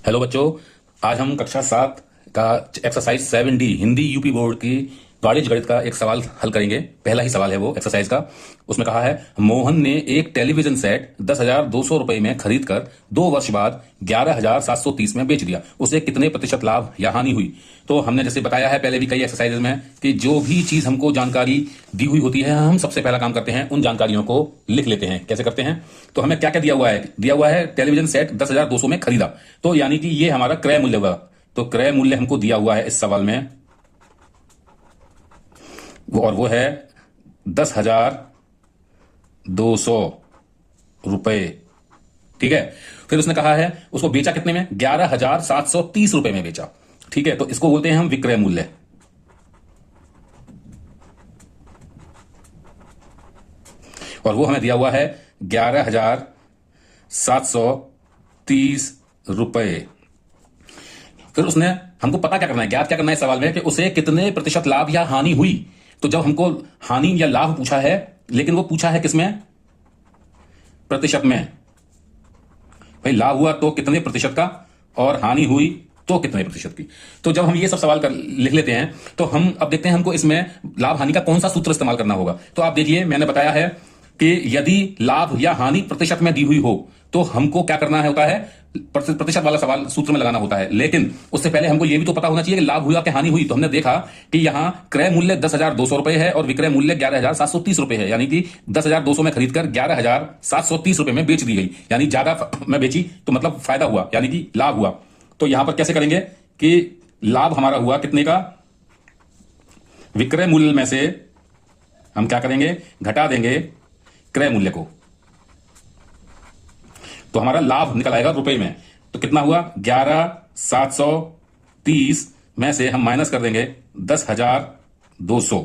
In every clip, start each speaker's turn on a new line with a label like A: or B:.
A: Hello बच्चों, आज हम कक्षा 7 का exercise 7D Hindi UP board की वाणिज्य गणित का एक सवाल हल करेंगे। पहला ही सवाल है वो एक्सरसाइज का। उसमें कहा है, मोहन ने एक टेलीविजन सेट 10,200 रुपए में खरीद कर 2 वर्ष बाद 11,730 में बेच दिया। उसे कितने प्रतिशत लाभ या हानि हुई? तो हमने जैसे बताया है पहले भी कई एक्सरसाइज में कि जो भी चीज हमको जानकारी दी हुई होती है, हम सबसे पहला काम करते हैं उन जानकारियों को लिख लेते हैं। कैसे करते हैं? तो हमें क्या क्या दिया हुआ है? दिया हुआ है टेलीविजन सेट 10,200 में खरीदा, तो यानी कि ये हमारा क्रय मूल्य होगा। तो क्रय मूल्य हमको दिया हुआ है इस सवाल में, और वो है 10,200 रुपए। ठीक है। फिर उसने कहा है उसको बेचा कितने में? 11,730 रुपए में बेचा। ठीक है, तो इसको बोलते हैं हम विक्रय मूल्य। और वो हमें दिया हुआ है 11,730 रुपए। फिर उसने हमको पता क्या करना है, ज्ञात क्या करना है इस सवाल में कि उसे कितने प्रतिशत लाभ या हानि हुई। तो जब हमको हानि या लाभ पूछा है, लेकिन वो पूछा है किसमें? प्रतिशत में। भाई लाभ हुआ तो कितने प्रतिशत का, और हानि हुई तो कितने प्रतिशत की। तो जब हम ये सब सवाल कर लिख लेते हैं, तो हम अब देखते हैं हमको इसमें लाभ हानि का कौन सा सूत्र इस्तेमाल करना होगा। तो आप देखिए, मैंने बताया है कि यदि लाभ या हानि प्रतिशत में दी हुई हो तो हमको क्या करना है होता है, प्रतिशत वाला सवाल सूत्र में लगाना होता है। लेकिन उससे पहले हमको यह भी तो पता होना चाहिए कि लाभ हुआ कि हानि हुई। तो हमने देखा कि यहां क्रय मूल्य 10,200 रुपए है और विक्रय मूल्य 11,730 रुपए है, यानी कि 10,200 में खरीदकर 11,730 रुपए में बेच दी गई, यानी ज्यादा में बेची तो मतलब फायदा हुआ, यानी कि लाभ हुआ। तो यहां पर कैसे करेंगे कि लाभ हमारा हुआ कितने का? विक्रय मूल्य में से हम क्या करेंगे, घटा देंगे क्रय मूल्य को, तो हमारा लाभ निकल आएगा रुपए में। तो कितना हुआ? 11,730 में से हम माइनस कर देंगे 10,200,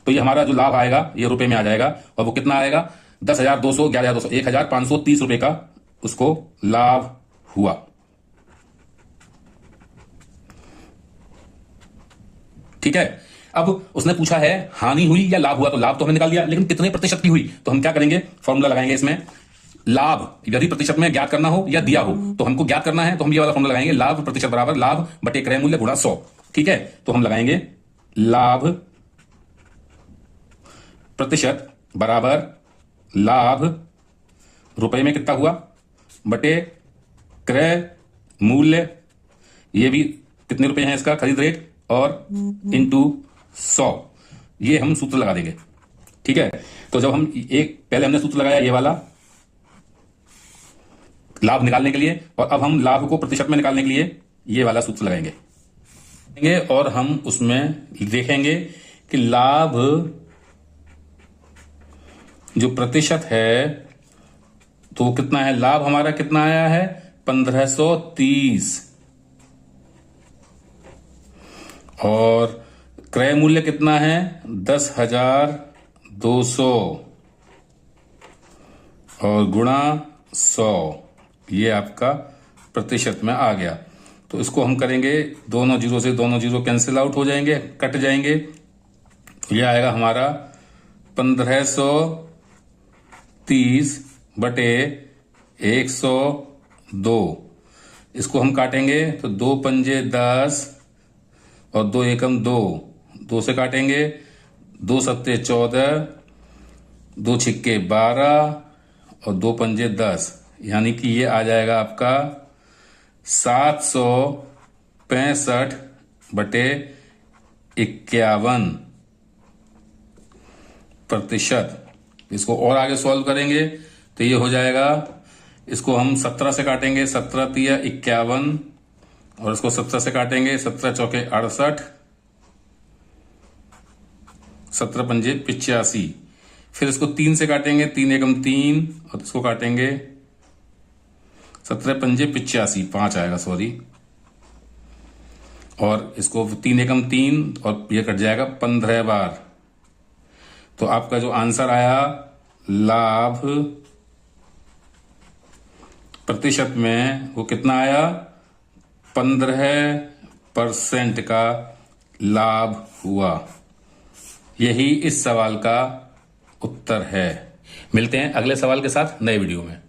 A: तो ये हमारा जो लाभ आएगा ये रुपए में आ जाएगा। और वो कितना आएगा? 10,200, 11,200, 1,530 रुपए का उसको लाभ हुआ। ठीक है। अब उसने पूछा है हानि हुई या लाभ हुआ, तो लाभ तो हमने निकाल दिया, लेकिन कितने प्रतिशत की हुई? तो हम क्या करेंगे, फॉर्मूला लगाएंगे इसमें। लाभ यदि प्रतिशत में ज्ञात करना हो या दिया हो, तो हमको ज्ञात करना है, तो हम ये वाला फॉर्मूला लगाएंगे, लाभ प्रतिशत बराबर लाभ बटे क्रय मूल्य गुणा 100। ठीक है, तो हम लगाएंगे लाभ प्रतिशत बराबर लाभ रुपए में कितना हुआ बटे क्रय मूल्य, ये भी कितने रुपए हैं इसका खरीद रेट, और इंटू 100। ये हम सूत्र लगा देंगे। ठीक है, तो जब हम एक पहले हमने सूत्र लगाया ये वाला लाभ निकालने के लिए, और अब हम लाभ को प्रतिशत में निकालने के लिए ये वाला सूत्र लगाएंगे, और हम उसमें देखेंगे कि लाभ जो प्रतिशत है तो वो कितना है। लाभ हमारा कितना आया है? 1,530, और क्रय मूल्य कितना है? 10,200 और गुणा 100, ये आपका प्रतिशत में आ गया। तो इसको हम करेंगे, दोनों जीरो से दोनों जीरो कैंसिल आउट हो जाएंगे, कट जाएंगे। ये आएगा हमारा 1,530 बटे 102। इसको हम काटेंगे तो 2 पंजे 10 और 2 एकम 2, 2 से काटेंगे, 2 सत्ते 14, 2 छिक्के 12 और 2 पंजे 10, यानी कि ये आ जाएगा आपका 765 बटे 51 प्रतिशत। इसको और आगे सॉल्व करेंगे तो ये हो जाएगा, इसको हम 17 से काटेंगे, 17 तिया 51, और इसको 17 से काटेंगे, 17 चौके 68, 17 पंजे 85। फिर इसको 3 से काटेंगे, 3 एकम 3, और इसको काटेंगे 17 पंजे 85, 5 आएगा, सॉरी, और इसको 3 एकम 3, और ये कट जाएगा 15 बार। तो आपका जो आंसर आया लाभ प्रतिशत में, वो कितना आया? 15% का लाभ हुआ। यही इस सवाल का उत्तर है। मिलते हैं अगले सवाल के साथ नए वीडियो में।